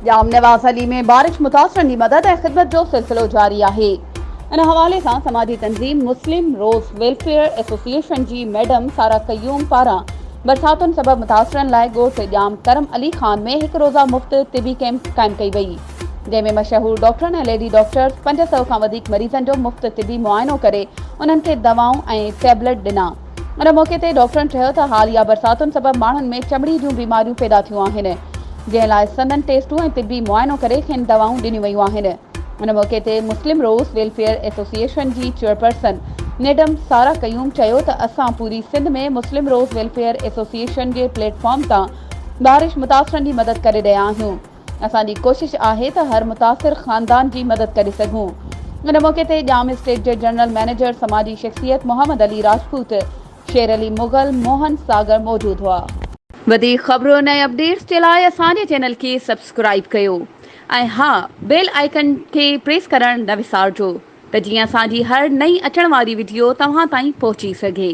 जाम नवाज़ अली में बारिश मुतासरनि जी मदद ऐं ख़िदमत जो सिलसिलो जारी आहे। इन हवाले सां समाजी तंज़ीम मुस्लिम रोज़ वेलफेयर एसोसिएशन जी मैडम सारा कयूम पारां बरसातुनि सबब मुतासरनि लाइ ॻोठ जाम करम अली खान में हिकु रोज़ा मुफ़्त तिबी कैंप क़ाइमु कई वई, जंहिंमें मशहूर डॉक्टरनि ऐं लेडी डॉक्टर्स 500 खां वधीक मरीज़नि जो मुफ़्त तिबी मुआइनो करे उन्हनि खे दवाऊं ऐं टैबलेट ॾिना। उन मौक़े ते डॉक्टरनि चयो त हालिया बरसातुनि सबब माण्हुनि में चमड़ी जूं बीमारियूं पैदा थियूं आहिनि, जंहिं लाइ सनन टेस्टूं ऐं तिबी मुआइनो करे खेनि दवाऊं ॾिनियूं वयूं आहिनि। उन मौक़े ते मुस्लिम रोज़ वेलफेयर एसोसिएशन जी चेयरपर्सन मैडम सारा कयूम चयो त असां पूरी सिंध में मुस्लिम रोज़ वेलफेयर एसोसिएशन जे प्लेटफॉर्म तां बारिश मुतासरनि जी मदद करे रहिया आहियूं। असांजी कोशिश आहे त हर मुतासिर ख़ानदान जी मदद करे सघूं। इन मौक़े ते जाम स्टेट जे जनरल मैनेजर समाजी शख़्सियत मोहम्मद अली राजपूत, शेर अली मुग़ल, मोहन सागर मौजूद हुआ। वधीक ख़बरुनि ऐं अपडेट्स जे लाइ असांजे चैनल खे सब्सक्राइब कयो ऐं हा, बेल आइकन खे प्रेस करणु न विसारिजो त जीअं असांजी हर नई अचण वारी वीडियो तव्हां ताईं पहुची सघे।